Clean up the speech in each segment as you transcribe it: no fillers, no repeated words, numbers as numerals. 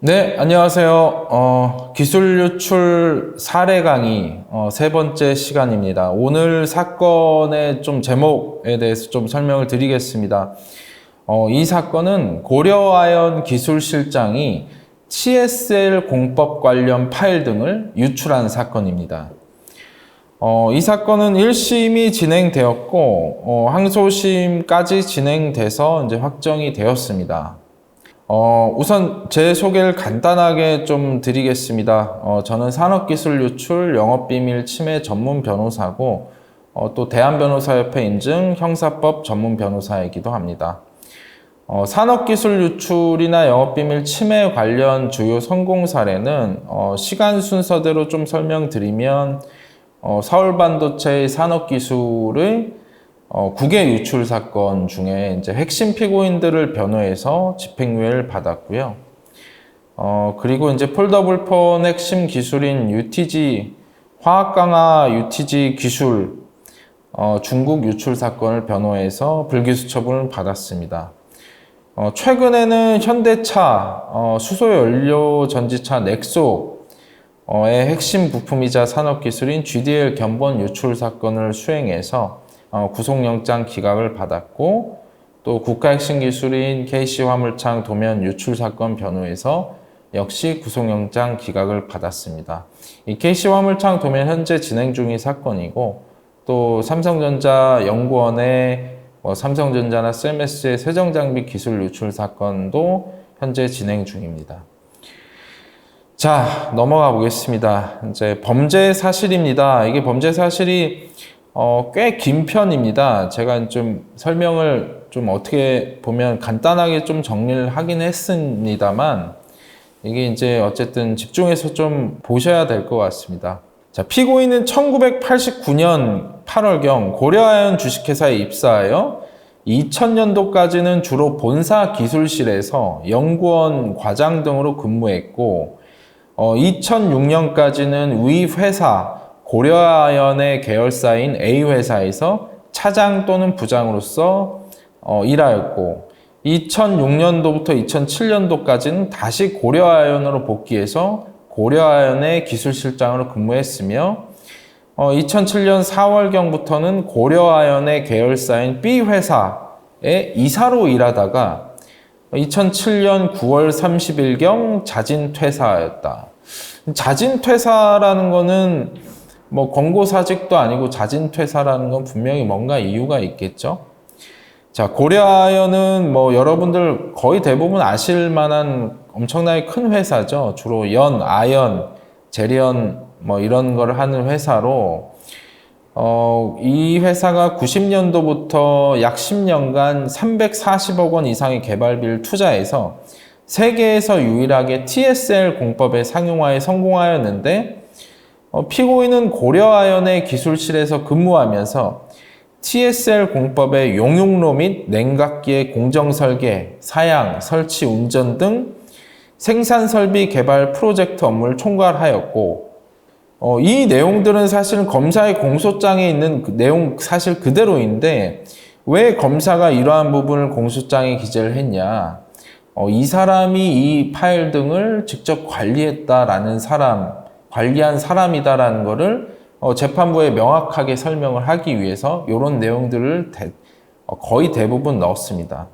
네, 안녕하세요. 기술 유출 사례 강의 세 번째 시간입니다. 오늘 사건의 좀 제목에 대해서 좀 설명을 드리겠습니다. 이 사건은 고려아연 기술실장이 TSL 공법 관련 파일 등을 유출한 사건입니다. 이 사건은 1심이 진행되었고, 항소심까지 진행돼서 이제 확정이 되었습니다. 우선 제 소개를 간단하게 좀 드리겠습니다. 저는 산업기술 유출, 영업비밀 침해 전문 변호사고, 또 대한변호사협회 인증 형사법 전문 변호사이기도 합니다. 산업기술 유출이나 영업비밀 침해 관련 주요 성공 사례는 시간 순서대로 좀 설명드리면 서울반도체의 산업기술의 국외 유출 사건 중에 이제 핵심 피고인들을 변호해서 집행유예를 받았고요. 그리고 이제 폴더블폰 핵심 기술인 UTG 화학강화 UTG 기술 중국 유출 사건을 변호해서 불기소 처분을 받았습니다. 최근에는 현대차 수소연료 전지차 넥소의 핵심 부품이자 산업기술인 GDL 견본 유출 사건을 수행해서 구속영장 기각을 받았고, 또 국가핵심 기술인 KC화물창 도면 유출 사건 변호에서 역시 구속영장 기각을 받았습니다. 이 KC화물창 도면 현재 진행 중인 사건이고, 또 삼성전자 연구원의 삼성전자나 셀메스의 세정장비 기술 유출 사건도 현재 진행 중입니다. 자, 넘어가 보겠습니다. 이제 범죄 사실입니다. 이게 범죄 사실이 꽤 긴 편입니다. 제가 좀 설명을 좀 어떻게 보면 간단하게 좀 정리를 하긴 했습니다만, 이게 이제 어쨌든 집중해서 좀 보셔야 될 것 같습니다. 자, 피고인은 1989년 8월경 고려아연 주식회사에 입사하여 2000년도까지는 주로 본사 기술실에서 연구원, 과장 등으로 근무했고, 2006년까지는 위 회사 고려아연의 계열사인 A회사에서 차장 또는 부장으로서 일하였고, 2006년도부터 2007년도까지는 다시 고려아연으로 복귀해서 고려아연의 기술실장으로 근무했으며, 2007년 4월경부터는 고려아연의 계열사인 B회사의 이사로 일하다가 2007년 9월 30일경 자진퇴사하였다. 자진퇴사라는 거는 뭐 권고사직도 아니고 자진퇴사라는 건 분명히 뭔가 이유가 있겠죠. 자, 고려아연은 뭐 여러분들 거의 대부분 아실 만한 엄청나게 큰 회사죠. 주로 연, 아연, 재련 뭐 이런 걸 하는 회사로 이 회사가 90년도부터 약 10년간 340억 원 이상의 개발비를 투자해서 세계에서 유일하게 TSL 공법의 상용화에 성공하였는데, 피고인은 고려아연의 기술실에서 근무하면서 TSL 공법의 용융로 및 냉각기의 공정 설계, 사양, 설치, 운전 등 생산 설비 개발 프로젝트 업무를 총괄하였고, 이 내용들은 사실은 검사의 공소장에 있는 내용 사실 그대로인데, 왜 검사가 이러한 부분을 공소장에 기재를 했냐? 이 사람이 이 파일 등을 직접 관리했다라는 관리한 사람이다라는 거를 재판부에 명확하게 설명을 하기 위해서 이런 내용들을 거의 대부분 넣었습니다.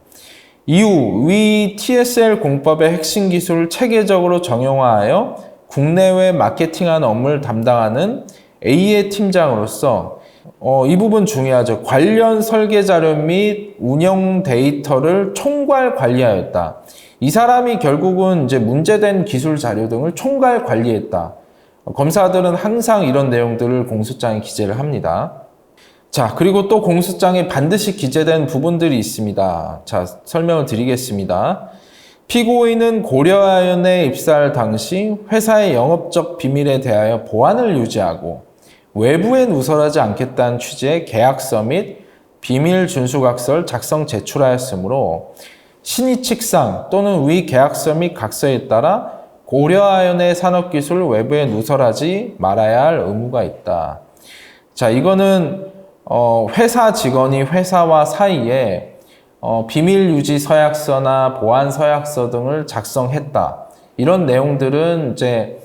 이후 위 TSL 공법의 핵심 기술을 체계적으로 정형화하여 국내외 마케팅하는 업무를 담당하는 A의 팀장으로서 이 부분 중요하죠. 관련 설계 자료 및 운영 데이터를 총괄 관리하였다. 이 사람이 결국은 이제 문제된 기술 자료 등을 총괄 관리했다. 검사들은 항상 이런 내용들을 공소장에 기재를 합니다. 자, 그리고 또 공소장에 반드시 기재된 부분들이 있습니다. 자, 설명을 드리겠습니다. 피고인은 고려아연에 입사할 당시 회사의 영업적 비밀에 대하여 보안을 유지하고 외부에 누설하지 않겠다는 취지의 계약서 및 비밀 준수각서를 작성 제출하였으므로 신의칙상 또는 위 계약서 및 각서에 따라 고려아연의 산업기술을 외부에 누설하지 말아야 할 의무가 있다. 자, 이거는 회사 직원이 회사와 사이에 비밀 유지 서약서나 보안 서약서 등을 작성했다. 이런 내용들은 이제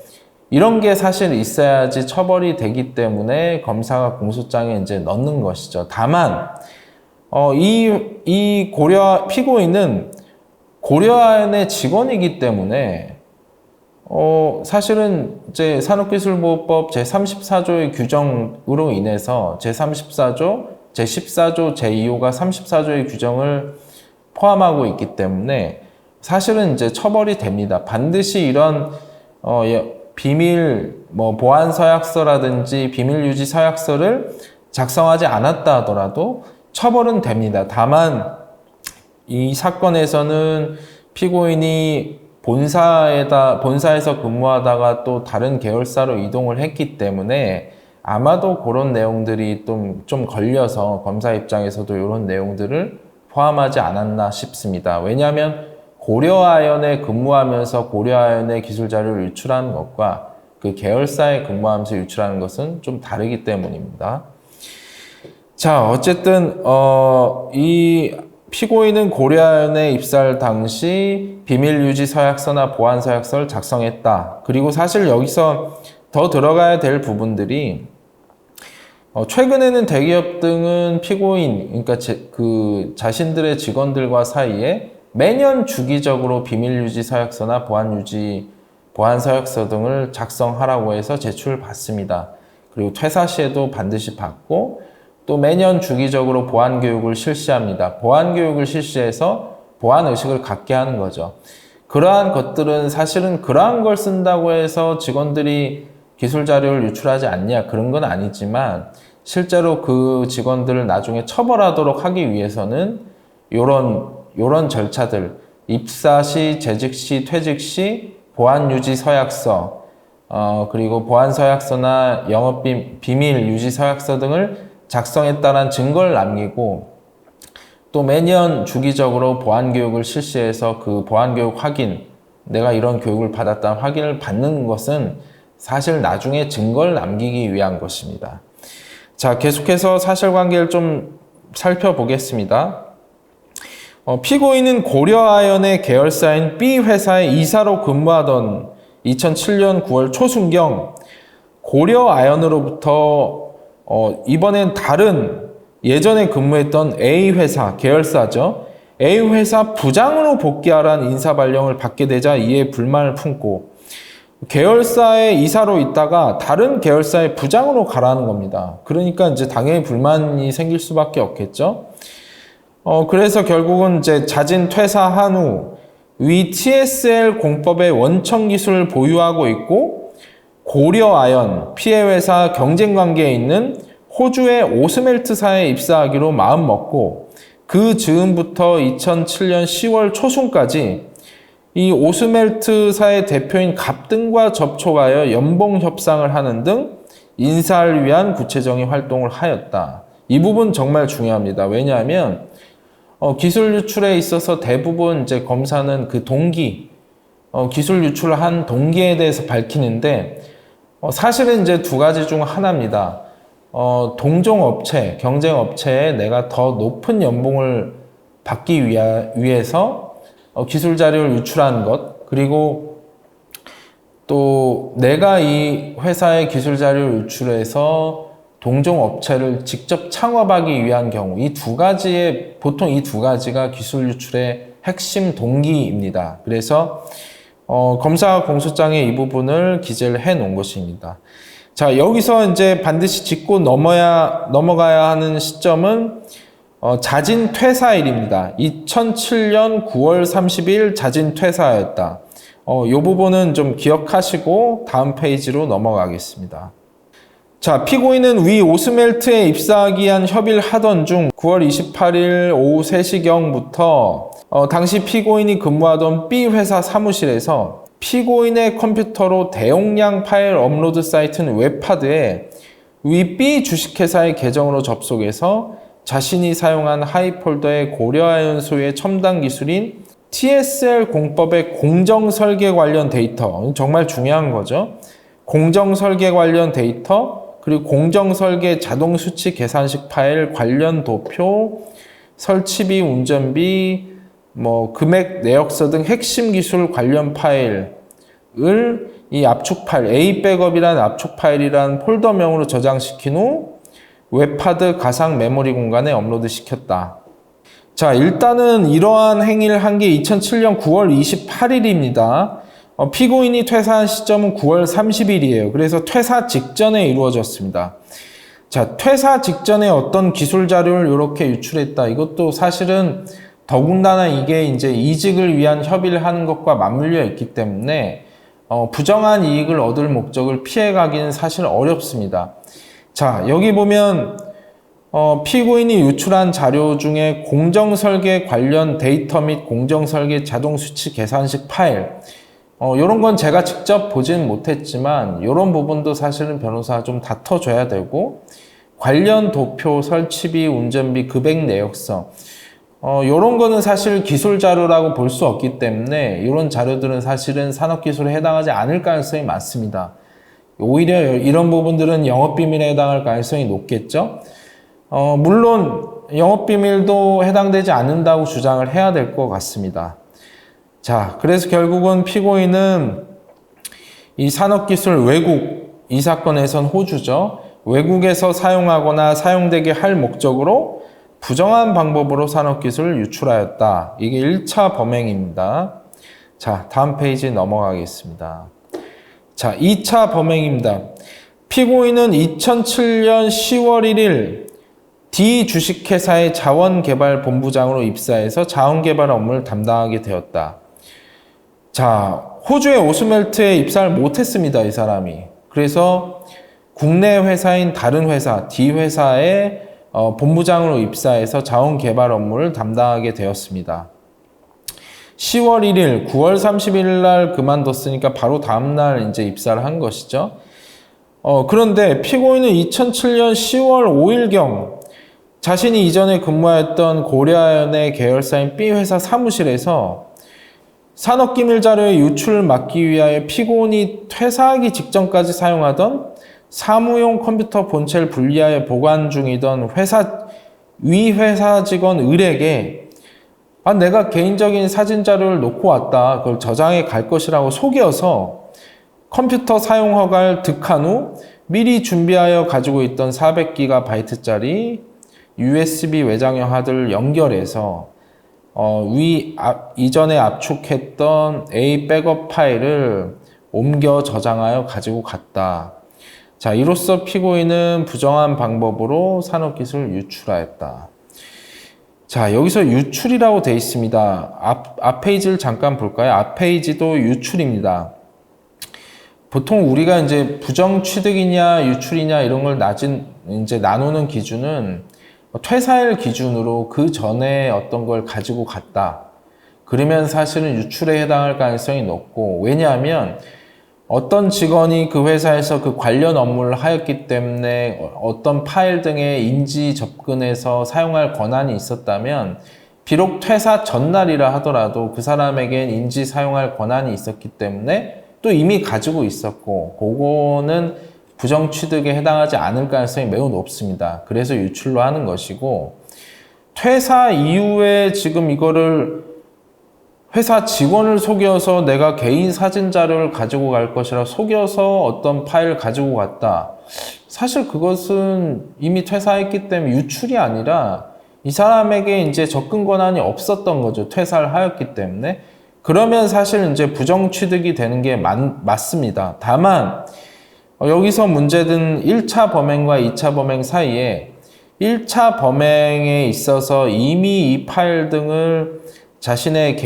이런 게 사실 있어야지 처벌이 되기 때문에 검사가 공소장에 이제 넣는 것이죠. 다만 이 피고인은 고려아연의 직원이기 때문에 사실은 이제 산업기술보호법 제34조의 규정으로 인해서 제34조, 제14조, 제2호가 34조의 규정을 포함하고 있기 때문에 사실은 이제 처벌이 됩니다. 반드시 이런 비밀 보안 서약서라든지 비밀 유지 서약서를 작성하지 않았다 하더라도 처벌은 됩니다. 다만 이 사건에서는 피고인이 본사에서 근무하다가 또 다른 계열사로 이동을 했기 때문에 아마도 그런 내용들이 좀 걸려서 검사 입장에서도 이런 내용들을 포함하지 않았나 싶습니다. 왜냐하면 고려아연에 근무하면서 고려아연의 기술 자료를 유출하는 것과 그 계열사에 근무하면서 유출하는 것은 좀 다르기 때문입니다. 자, 어쨌든 이 피고인은 고려아연에 입사할 당시 비밀유지 서약서나 보안 서약서를 작성했다. 그리고 사실 여기서 더 들어가야 될 부분들이 최근에는 대기업 등은 피고인, 그러니까 자신들의 직원들과 사이에 매년 주기적으로 비밀유지 서약서나 보안 서약서 등을 작성하라고 해서 제출을 받습니다. 그리고 퇴사 시에도 반드시 받고 또 매년 주기적으로 보안 교육을 실시합니다. 보안 교육을 실시해서 보안 의식을 갖게 하는 거죠. 그러한 것들은 사실은 그러한 걸 쓴다고 해서 직원들이 기술 자료를 유출하지 않냐 그런 건 아니지만 실제로 그 직원들을 나중에 처벌하도록 하기 위해서는 요런 절차들, 입사 시, 재직 시, 퇴직 시 보안 유지 서약서, 그리고 보안 서약서나 영업 비밀 유지 서약서 등을 작성했다는 증거를 남기고 또 매년 주기적으로 보안 교육을 실시해서 그 보안 교육 확인, 내가 이런 교육을 받았다는 확인을 받는 것은 사실 나중에 증거를 남기기 위한 것입니다. 자, 계속해서 사실관계를 좀 살펴보겠습니다. 피고인은 고려아연의 계열사인 B 회사의 이사로 근무하던 2007년 9월 초순경 고려아연으로부터 이번엔 다른 예전에 근무했던 A 회사, 계열사죠. A 회사 부장으로 복귀하라는 인사발령을 받게 되자 이에 불만을 품고 계열사의 이사로 있다가 다른 계열사의 부장으로 가라는 겁니다. 그러니까 이제 당연히 불만이 생길 수밖에 없겠죠. 그래서 결국은 이제 자진 퇴사한 후 위 TSL 공법의 원천 기술을 보유하고 있고 고려아연 피해 회사 경쟁 관계에 있는 호주의 오스멜트사에 입사하기로 마음먹고 그 즈음부터 2007년 10월 초순까지 이 오스멜트사의 대표인 갑등과 접촉하여 연봉 협상을 하는 등 인사를 위한 구체적인 활동을 하였다. 이 부분 정말 중요합니다. 왜냐하면 기술 유출에 있어서 대부분 이제 검사는 그 동기, 기술 유출을 한 동기에 대해서 밝히는데 사실은 이제 두 가지 중 하나입니다. 동종업체, 경쟁업체에 내가 더 높은 연봉을 받기 위해서 기술 자료를 유출하는 것, 그리고 또 내가 이 회사의 기술 자료를 유출해서 동종업체를 직접 창업하기 위한 경우, 보통 이 두 가지가 기술 유출의 핵심 동기입니다. 그래서 검사 공소장에 이 부분을 기재를 해 놓은 것입니다. 자, 여기서 이제 반드시 짚고 넘어가야 하는 시점은 자진 퇴사일입니다. 2007년 9월 30일 자진 퇴사였다. 이 부분은 좀 기억하시고 다음 페이지로 넘어가겠습니다. 자, 피고인은 위 오스멜트에 입사하기 위한 협의를 하던 중 9월 28일 오후 3시경부터 당시 피고인이 근무하던 B 회사 사무실에서 피고인의 컴퓨터로 대용량 파일 업로드 사이트는 웹하드에 위 B 주식회사의 계정으로 접속해서 자신이 사용한 하이폴더의 고려아연 소유의 첨단 기술인 TSL 공법의 공정 설계 관련 데이터, 정말 중요한 거죠. 공정 설계 관련 데이터, 그리고 공정 설계 자동 수치 계산식 파일 관련 도표, 설치비, 운전비, 금액 내역서 등 핵심 기술 관련 파일, 이 압축 파일, A 백업이라는 압축 파일이라는 폴더명으로 저장시킨 후 웹하드 가상 메모리 공간에 업로드 시켰다. 자, 일단은 이러한 행위를 한 게 2007년 9월 28일입니다. 피고인이 퇴사한 시점은 9월 30일이에요. 그래서 퇴사 직전에 이루어졌습니다. 자, 퇴사 직전에 어떤 기술 자료를 이렇게 유출했다. 이것도 사실은 더군다나 이게 이제 이직을 위한 협의를 하는 것과 맞물려 있기 때문에 부정한 이익을 얻을 목적을 피해가기는 사실 어렵습니다. 자, 여기 보면 피고인이 유출한 자료 중에 공정설계 관련 데이터 및 공정설계 자동수치 계산식 파일, 이런 건 제가 직접 보진 못했지만 이런 부분도 사실은 변호사가 좀 다퉈줘야 되고, 관련 도표, 설치비, 운전비, 금액 내역서, 이런 거는 사실 기술 자료라고 볼 수 없기 때문에 이런 자료들은 사실은 산업기술에 해당하지 않을 가능성이 많습니다. 오히려 이런 부분들은 영업비밀에 해당할 가능성이 높겠죠. 물론 영업비밀도 해당되지 않는다고 주장을 해야 될 것 같습니다. 자, 그래서 결국은 피고인은 이 산업기술 외국, 이 사건에선 호주죠. 외국에서 사용하거나 사용되게 할 목적으로 부정한 방법으로 산업기술을 유출하였다. 이게 1차 범행입니다. 자, 다음 페이지 넘어가겠습니다. 자, 2차 범행입니다. 피고인은 2007년 10월 1일 D 주식회사의 자원개발본부장으로 입사해서 자원개발 업무를 담당하게 되었다. 자, 호주의 오스멜트에 입사를 못했습니다, 이 사람이. 그래서 국내 회사인 다른 회사, D 회사의 본부장으로 입사해서 자원개발 업무를 담당하게 되었습니다. 10월 1일, 9월 30일 날 그만뒀으니까 바로 다음날 이제 입사를 한 것이죠. 그런데 피고인은 2007년 10월 5일경 자신이 이전에 근무했던 고려아연의 계열사인 B회사 사무실에서 산업기밀 자료의 유출을 막기 위하여 피고인이 퇴사하기 직전까지 사용하던 사무용 컴퓨터 본체를 분리하여 보관 중이던 위 회사 직원 을에게 내가 개인적인 사진 자료를 놓고 왔다. 그걸 저장해 갈 것이라고 속여서 컴퓨터 사용 허가를 득한 후 미리 준비하여 가지고 있던 400GB짜리 USB 외장형 하드를 연결해서 이전에 압축했던 A 백업 파일을 옮겨 저장하여 가지고 갔다. 자, 이로써 피고인은 부정한 방법으로 산업기술을 유출하였다. 자, 여기서 유출이라고 되어 있습니다. 앞 페이지를 잠깐 볼까요? 앞 페이지도 유출입니다. 보통 우리가 이제 부정 취득이냐 유출이냐 이런 걸 이제 나누는 기준은 퇴사일 기준으로 그 전에 어떤 걸 가지고 갔다. 그러면 사실은 유출에 해당할 가능성이 높고, 왜냐하면 어떤 직원이 그 회사에서 그 관련 업무를 하였기 때문에 어떤 파일 등에 인지 접근해서 사용할 권한이 있었다면 비록 퇴사 전날이라 하더라도 그 사람에겐 인지 사용할 권한이 있었기 때문에 또 이미 가지고 있었고, 그거는 부정 취득에 해당하지 않을 가능성이 매우 높습니다. 그래서 유출로 하는 것이고, 퇴사 이후에 지금 이거를 회사 직원을 속여서 내가 개인 사진 자료를 가지고 갈 것이라 속여서 어떤 파일을 가지고 갔다. 사실 그것은 이미 퇴사했기 때문에 유출이 아니라 이 사람에게 이제 접근 권한이 없었던 거죠. 퇴사를 하였기 때문에. 그러면 사실 이제 부정 취득이 되는 게 맞습니다. 다만 여기서 문제는 1차 범행과 2차 범행 사이에 1차 범행에 있어서 이미 이 파일 등을 자신의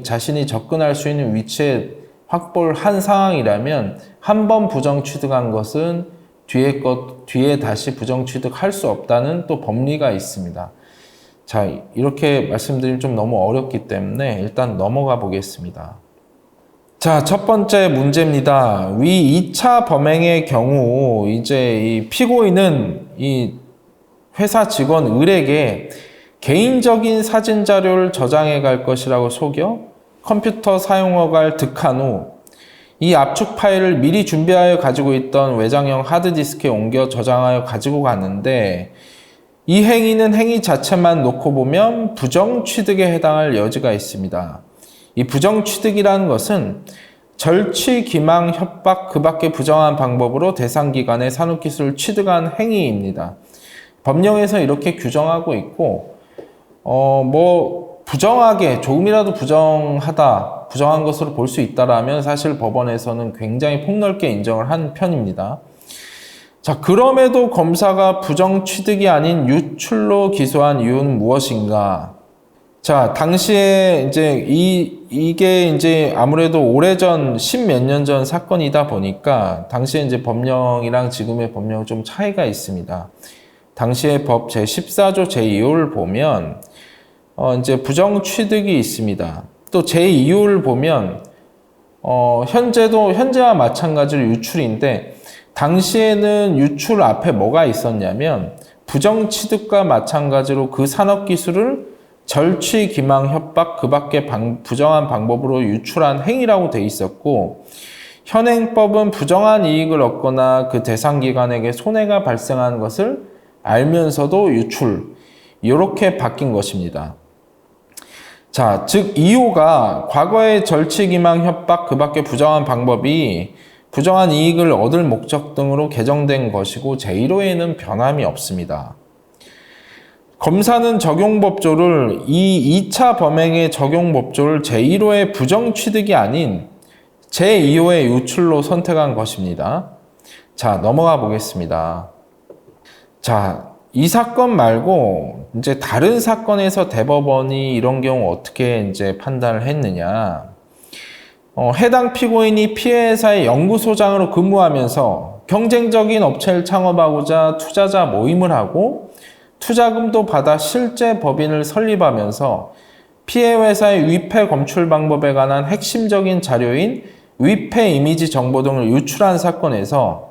자신이 접근할 수 있는 위치에 확보를 한 상황이라면 한 번 부정 취득한 것은 뒤에 다시 부정 취득할 수 없다는 또 법리가 있습니다. 자, 이렇게 말씀드리면 좀 너무 어렵기 때문에 일단 넘어가 보겠습니다. 자, 첫 번째 문제입니다. 위 2차 범행의 경우 이제 이 피고인은 이 회사 직원 을에게 개인적인 사진 자료를 저장해 갈 것이라고 속여 컴퓨터 사용 허가를 득한 후 이 압축 파일을 미리 준비하여 가지고 있던 외장형 하드디스크에 옮겨 저장하여 가지고 갔는데, 이 행위는 행위 자체만 놓고 보면 부정 취득에 해당할 여지가 있습니다. 이 부정 취득이라는 것은 절취, 기망, 협박, 그 밖의 부정한 방법으로 대상기관의 산업기술을 취득한 행위입니다. 법령에서 이렇게 규정하고 있고, 부정하게, 조금이라도 부정한 것으로 볼 수 있다라면 사실 법원에서는 굉장히 폭넓게 인정을 한 편입니다. 자, 그럼에도 검사가 부정 취득이 아닌 유출로 기소한 이유는 무엇인가? 자, 당시에 이제 이게 이제 아무래도 오래전, 십몇 년 전 사건이다 보니까 당시에 이제 법령이랑 지금의 법령 좀 차이가 있습니다. 당시의 법 제14조 제2호를 보면, 이제 부정 취득이 있습니다. 또 제2호를 보면, 현재와 마찬가지로 유출인데, 당시에는 유출 앞에 뭐가 있었냐면, 부정 취득과 마찬가지로 그 산업기술을 절취, 기망, 협박, 그 밖의 부정한 방법으로 유출한 행위라고 돼 있었고, 현행법은 부정한 이익을 얻거나 그 대상 기관에게 손해가 발생한 것을 알면서도 유출, 이렇게 바뀐 것입니다. 자, 즉 2호가 과거의 절취, 기망, 협박, 그 밖의 부정한 방법이 부정한 이익을 얻을 목적 등으로 개정된 것이고 제1호에는 변함이 없습니다. 검사는 적용법조를 이 2차 범행의 적용법조를 제1호의 부정 취득이 아닌 제2호의 유출로 선택한 것입니다. 자, 넘어가 보겠습니다. 자, 이 사건 말고 이제 다른 사건에서 대법원이 이런 경우 어떻게 이제 판단을 했느냐? 해당 피고인이 피해 회사의 연구소장으로 근무하면서 경쟁적인 업체를 창업하고자 투자자 모임을 하고 투자금도 받아 실제 법인을 설립하면서 피해 회사의 위패 검출 방법에 관한 핵심적인 자료인 위패 이미지 정보 등을 유출한 사건에서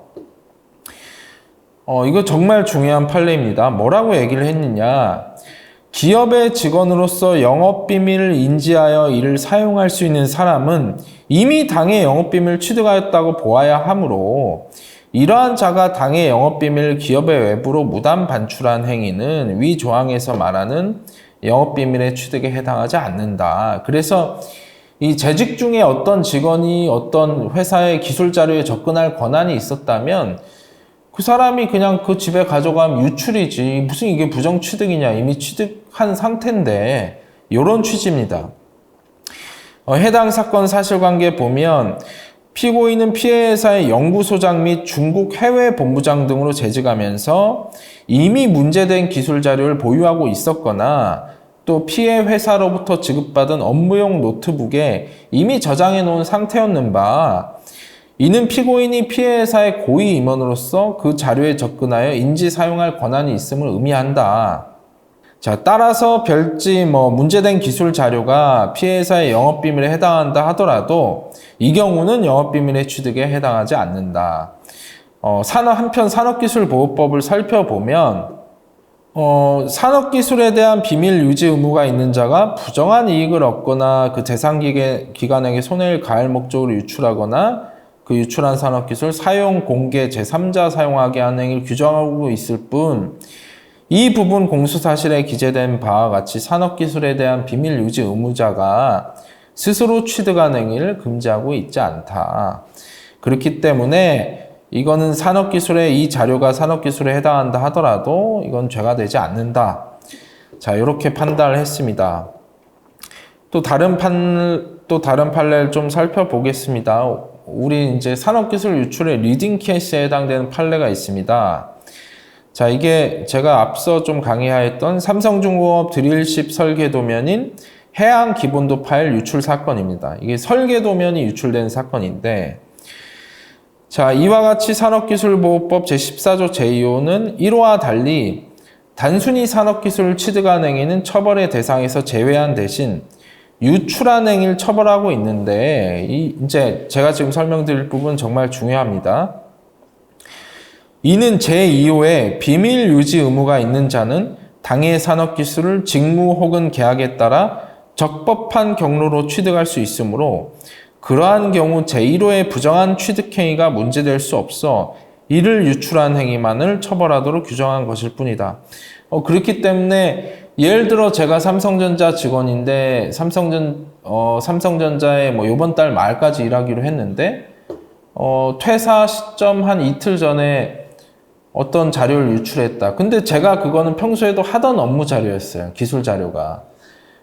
이거 정말 중요한 판례입니다. 뭐라고 얘기를 했느냐? 기업의 직원으로서 영업비밀을 인지하여 이를 사용할 수 있는 사람은 이미 당의 영업비밀을 취득하였다고 보아야 하므로 이러한 자가 당의 영업비밀을 기업의 외부로 무단 반출한 행위는 위 조항에서 말하는 영업비밀의 취득에 해당하지 않는다. 그래서 이 재직 중에 어떤 직원이 어떤 회사의 기술 자료에 접근할 권한이 있었다면 그 사람이 그냥 그 집에 가져가면 유출이지 무슨 이게 부정 취득이냐, 이미 취득한 상태인데, 이런 취지입니다. 해당 사건 사실관계 보면 피고인은 피해 회사의 연구소장 및 중국 해외 본부장 등으로 재직하면서 이미 문제된 기술 자료를 보유하고 있었거나 또 피해 회사로부터 지급받은 업무용 노트북에 이미 저장해 놓은 상태였는 바, 이는 피고인이 피해 회사의 고위 임원으로서 그 자료에 접근하여 인지 사용할 권한이 있음을 의미한다. 자, 따라서 별지 문제된 기술 자료가 피해 회사의 영업비밀에 해당한다 하더라도 이 경우는 영업비밀의 취득에 해당하지 않는다. 한편 산업기술보호법을 살펴보면 산업기술에 대한 비밀 유지 의무가 있는 자가 부정한 이익을 얻거나 그 대상 기관에게 손해를 가할 목적으로 유출하거나 그 유출한 산업기술 사용, 공개, 제3자 사용하게 하는 행위를 규정하고 있을 뿐, 이 부분 공수사실에 기재된 바와 같이 산업기술에 대한 비밀 유지 의무자가 스스로 취득한 행위를 금지하고 있지 않다. 그렇기 때문에 이거는 이 자료가 산업기술에 해당한다 하더라도 이건 죄가 되지 않는다. 자, 이렇게 판단을 했습니다. 또 다른 판례를 좀 살펴보겠습니다. 우리 이제 산업기술 유출의 리딩 케이스에 해당되는 판례가 있습니다. 자, 이게 제가 앞서 좀 강의하였던 삼성중공업 드릴십 설계도면인 해양기본도 파일 유출 사건입니다. 이게 설계도면이 유출된 사건인데, 자, 이와 같이 산업기술보호법 제14조 제2호는 1호와 달리 단순히 산업기술을 취득한 행위는 처벌의 대상에서 제외한 대신 유출한 행위를 처벌하고 있는데, 이제 제가 지금 설명드릴 부분 정말 중요합니다. 이는 제2호에 비밀 유지 의무가 있는 자는 당의 산업기술을 직무 혹은 계약에 따라 적법한 경로로 취득할 수 있으므로 그러한 경우 제1호의 부정한 취득행위가 문제될 수 없어 이를 유출한 행위만을 처벌하도록 규정한 것일 뿐이다. 그렇기 때문에 예를 들어 제가 삼성전자 직원인데 삼성전자에 뭐 이번 달 말까지 일하기로 했는데 퇴사 시점 한 이틀 전에 어떤 자료를 유출했다. 근데 제가 그거는 평소에도 하던 업무 자료였어요. 기술 자료가.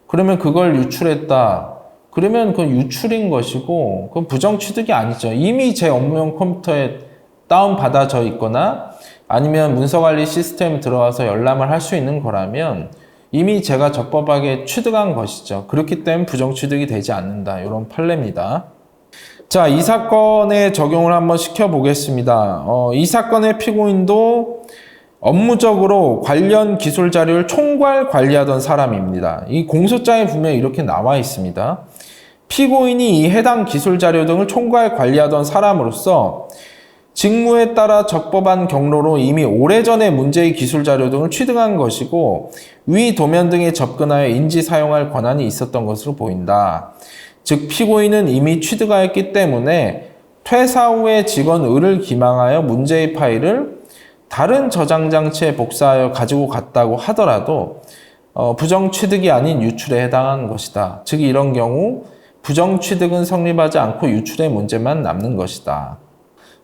그러면 그걸 유출했다. 그러면 그건 유출인 것이고 그건 부정 취득이 아니죠. 이미 제 업무용 컴퓨터에 다운받아져 있거나 아니면 문서관리 시스템 들어와서 열람을 할 수 있는 거라면 이미 제가 적법하게 취득한 것이죠. 그렇기 때문에 부정 취득이 되지 않는다. 이런 판례입니다. 자, 이 사건에 적용을 한번 시켜보겠습니다. 이 사건의 피고인도 업무적으로 관련 기술 자료를 총괄 관리하던 사람입니다. 이 공소장에 분명히 이렇게 나와 있습니다. 피고인이 이 해당 기술 자료 등을 총괄 관리하던 사람으로서 직무에 따라 적법한 경로로 이미 오래전에 문제의 기술 자료 등을 취득한 것이고 위 도면 등에 접근하여 인지 사용할 권한이 있었던 것으로 보인다. 즉 피고인은 이미 취득하였기 때문에 퇴사 후에 직원 을을 기망하여 문제의 파일을 다른 저장 장치에 복사하여 가지고 갔다고 하더라도 부정 취득이 아닌 유출에 해당하는 것이다. 즉 이런 경우 부정 취득은 성립하지 않고 유출의 문제만 남는 것이다.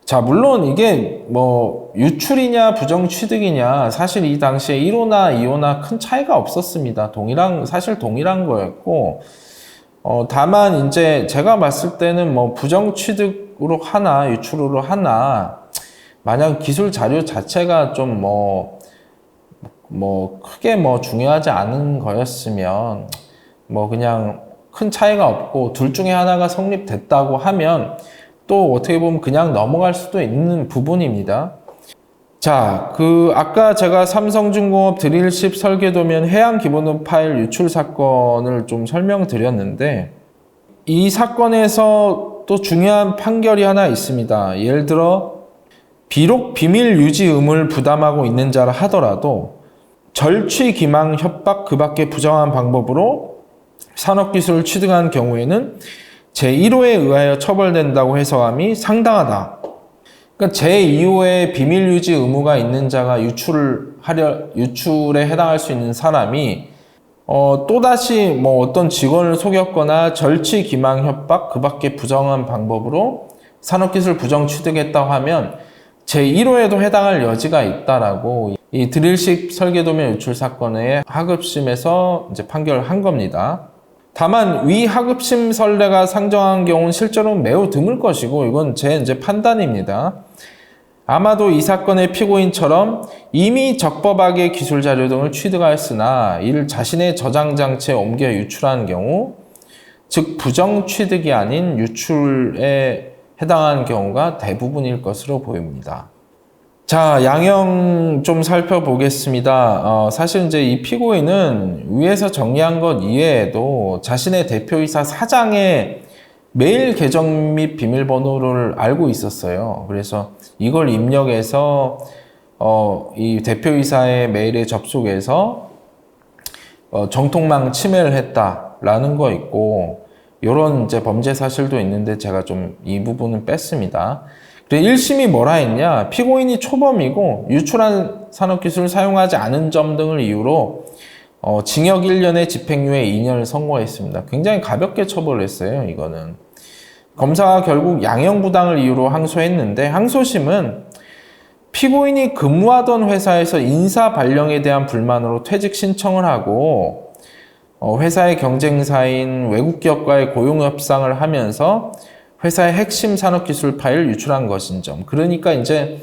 자, 물론 이게 뭐 유출이냐 부정 취득이냐 사실 이 당시에 1호나 2호나 큰 차이가 없었습니다. 사실 동일한 거였고 다만 이제 제가 봤을 때는 뭐 부정 취득으로 하나 유출으로 하나 만약 기술 자료 자체가 좀 크게 중요하지 않은 거였으면 그냥 큰 차이가 없고 둘 중에 하나가 성립됐다고 하면 또 어떻게 보면 그냥 넘어갈 수도 있는 부분입니다. 자, 아까 제가 삼성중공업 드릴10 설계도면 해양기본급 파일 유출 사건을 좀 설명드렸는데 이 사건에서 또 중요한 판결이 하나 있습니다. 예를 들어 비록 비밀 유지 의무를 부담하고 있는 자라 하더라도 절취, 기망, 협박 그 밖의 부정한 방법으로 산업기술을 취득한 경우에는 제1호에 의하여 처벌된다고 해석함이 상당하다. 그러니까 제2호에 비밀 유지 의무가 있는 자가 유출에 해당할 수 있는 사람이 또다시 어떤 직원을 속였거나 절취, 기망, 협박 그 밖의 부정한 방법으로 산업기술 부정 취득했다고 하면 제1호에도 해당할 여지가 있다라고 이 드릴10 설계도면 유출 사건의 하급심에서 이제 판결한 겁니다. 다만 위 하급심 선례가 상정한 경우는 실제로는 매우 드물 것이고 이건 제 이제 판단입니다. 아마도 이 사건의 피고인처럼 이미 적법하게 기술 자료 등을 취득하였으나 이를 자신의 저장 장치에 옮겨 유출한 경우 즉 부정 취득이 아닌 유출에 해당하는 경우가 대부분일 것으로 보입니다. 자, 양형 좀 살펴보겠습니다. 사실 이제 이 피고인은 위에서 정리한 것 이외에도 자신의 대표이사 사장의 메일 계정 및 비밀번호를 알고 있었어요. 그래서 이걸 입력해서 이 대표이사의 메일에 접속해서 정통망 침해를 했다라는 거 있고 이런 이제 범죄 사실도 있는데 제가 좀 이 부분은 뺐습니다. 1심이 뭐라 했냐? 피고인이 초범이고 유출한 산업기술을 사용하지 않은 점 등을 이유로 징역 1년에 집행유예 2년을 선고했습니다. 굉장히 가볍게 처벌을 했어요. 이거는 검사가 결국 양형부당을 이유로 항소했는데 항소심은 피고인이 근무하던 회사에서 인사 발령에 대한 불만으로 퇴직 신청을 하고 회사의 경쟁사인 외국 기업과의 고용 협상을 하면서 회사의 핵심 산업기술 파일을 유출한 것인 점. 그러니까 이제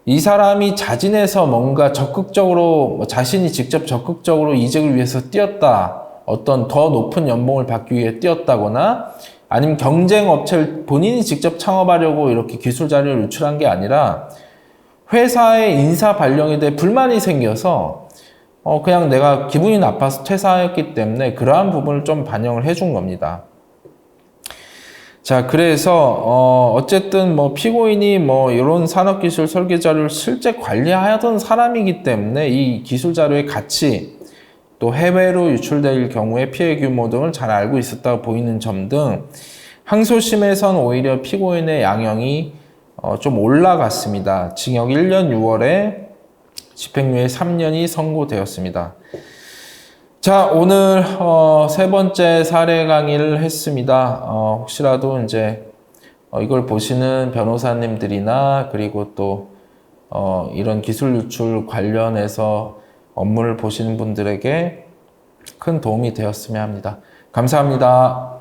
이 사람이 자진해서 뭔가 적극적으로 자신이 직접 적극적으로 이직을 위해서 뛰었다. 어떤 더 높은 연봉을 받기 위해 뛰었다거나 아니면 경쟁 업체를 본인이 직접 창업하려고 이렇게 기술 자료를 유출한 게 아니라 회사의 인사 발령에 대해 불만이 생겨서 그냥 내가 기분이 나빠서 퇴사했기 때문에 그러한 부분을 좀 반영을 해준 겁니다. 자, 그래서 어쨌든 피고인이 이런 산업기술 설계 자료를 실제 관리하던 사람이기 때문에 이 기술 자료의 가치 또 해외로 유출될 경우의 피해 규모 등을 잘 알고 있었다고 보이는 점 등 항소심에선 오히려 피고인의 양형이 좀 올라갔습니다. 징역 1년 6월에 집행유예 3년이 선고되었습니다. 자, 오늘 세 번째 사례 강의를 했습니다. 혹시라도 이제 이걸 보시는 변호사님들이나 그리고 또 이런 기술 유출 관련해서 업무를 보시는 분들에게 큰 도움이 되었으면 합니다. 감사합니다.